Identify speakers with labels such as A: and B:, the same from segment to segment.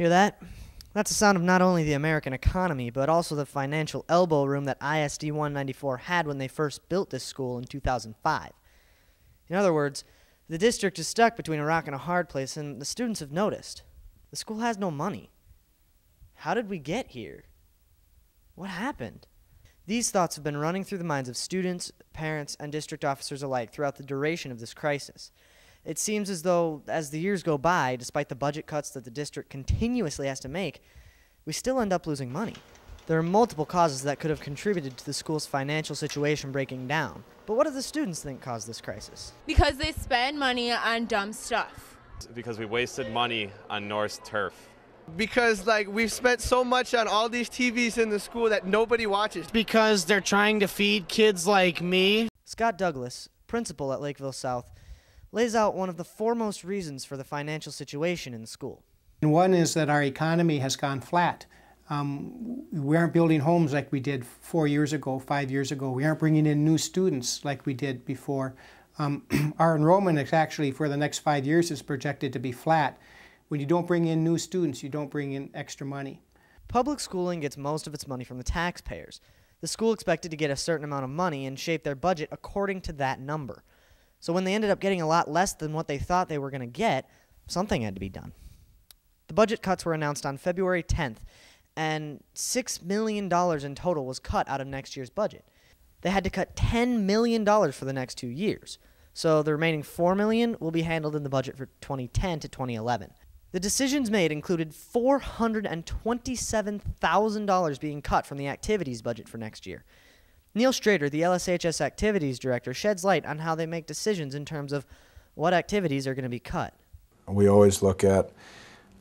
A: Hear that? That's the sound of not only the American economy, but also the financial elbow room that ISD 194 had when they first built this school in 2005. In other words, the district is stuck between a rock and a hard place, and the students have noticed. The school has no money. How did we get here? What happened? These thoughts have been running through the minds of students, parents, and district officers alike throughout the duration of this crisis. It seems as though, as the years go by, despite the budget cuts that the district continuously has to make, we still end up losing money. There are multiple causes that could have contributed to the school's financial situation breaking down. But what do the students think caused this crisis?
B: Because they spend money on dumb stuff.
C: Because we wasted money on Norse turf.
D: Because we've spent so much on all these TVs in the school that nobody watches.
E: Because they're trying to feed kids like me.
A: Scott Douglas, principal at Lakeville South, lays out one of the foremost reasons for the financial situation in the school.
F: And one is that our economy has gone flat. We aren't building homes like we did 4 years ago, 5 years ago. We aren't bringing in new students like we did before. Our enrollment is actually, for the next 5 years, is projected to be flat. When you don't bring in new students, you don't bring in extra money.
A: Public schooling gets most of its money from the taxpayers. The school expected to get a certain amount of money and shape their budget according to that number. So when they ended up getting a lot less than what they thought they were going to get, something had to be done. The budget cuts were announced on February 10th, and $6 million in total was cut out of next year's budget. They had to cut $10 million for the next 2 years. So the remaining $4 million will be handled in the budget for 2010 to 2011. The decisions made included $427,000 being cut from the activities budget for next year. Neil Strader, the LSHS Activities Director, sheds light on how they make decisions in terms of what activities are going to be cut.
G: We always look at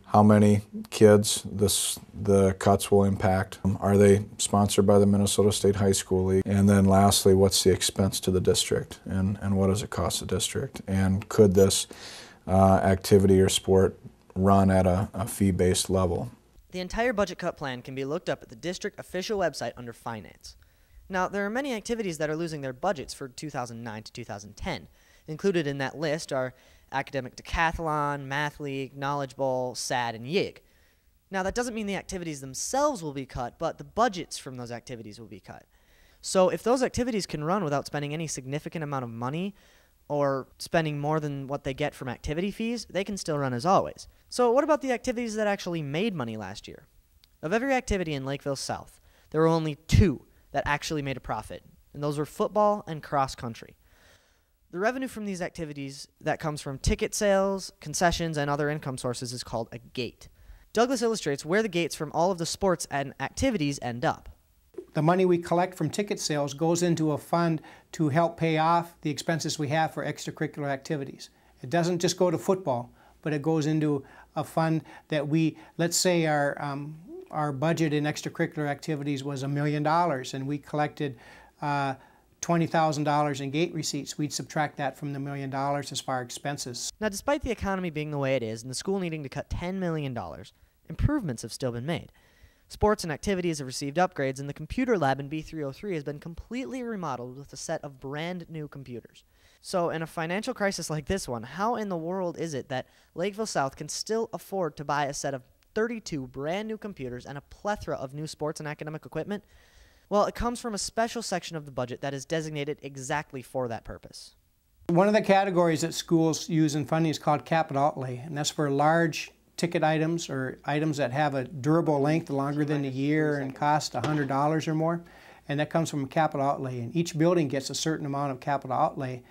G: how many kids the cuts will impact. Are they sponsored by the Minnesota State High School League? And then lastly, what's the expense to the district, and what does it cost the district? And could this activity or sport run at a fee-based level?
A: The entire budget cut plan can be looked up at the district official website under Finance. Now, there are many activities that are losing their budgets for 2009 to 2010. Included in that list are Academic Decathlon, Math League, Knowledge Bowl, SAD, and YIG. Now, that doesn't mean the activities themselves will be cut, but the budgets from those activities will be cut. So if those activities can run without spending any significant amount of money or spending more than what they get from activity fees, they can still run as always. So what about the activities that actually made money last year? Of every activity in Lakeville South, there were only 2 that actually made a profit, and those were football and cross country. The revenue from these activities that comes from ticket sales, concessions, and other income sources is called a gate. Douglas illustrates where the gates from all of the sports and activities end up.
F: The money we collect from ticket sales goes into a fund to help pay off the expenses we have for extracurricular activities. It doesn't just go to football, but it goes into a fund that let's say our budget in extracurricular activities was $1 million, and we collected $20,000 in gate receipts. We'd subtract that from the $1 million as far as expenses.
A: Now, despite the economy being the way it is and the school needing to cut $10 million, improvements have still been made. Sports and activities have received upgrades, and the computer lab in B303 has been completely remodeled with a set of brand new computers. So in a financial crisis like this one, how in the world is it that Lakeville South can still afford to buy a set of 32 brand new computers and a plethora of new sports and academic equipment? Well, it comes from a special section of the budget that is designated exactly for that purpose.
F: One of the categories that schools use in funding is called capital outlay, and that's for large ticket items or items that have a durable length longer than a year and cost $100 or more, and that comes from capital outlay. And each building gets a certain amount of capital outlay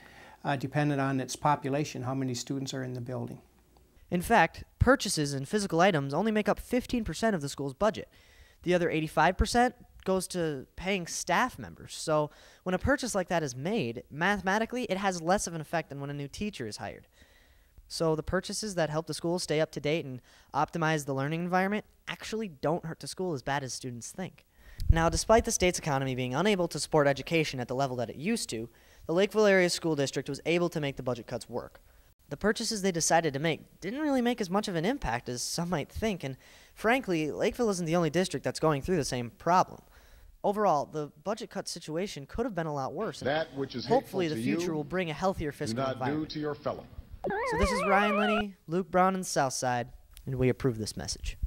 F: dependent on its population, how many students are in the building.
A: In fact, purchases in physical items only make up 15% of the school's budget. The other 85% goes to paying staff members. So when a purchase like that is made, mathematically, it has less of an effect than when a new teacher is hired. So the purchases that help the school stay up to date and optimize the learning environment actually don't hurt the school as bad as students think. Now, despite the state's economy being unable to support education at the level that it used to, the Lakeville Area School District was able to make the budget cuts work. The purchases they decided to make didn't really make as much of an impact as some might think, and frankly, Lakeville isn't the only district that's going through the same problem. Overall, the budget cut situation could have been a lot worse, and
H: that which is
A: hopefully the
H: hateful to
A: future
H: you,
A: will bring a healthier fiscal
H: do not
A: environment.
H: do to your fellow.
A: So this is Ryan Linney, Luke Brown, and Southside, and we approve this message.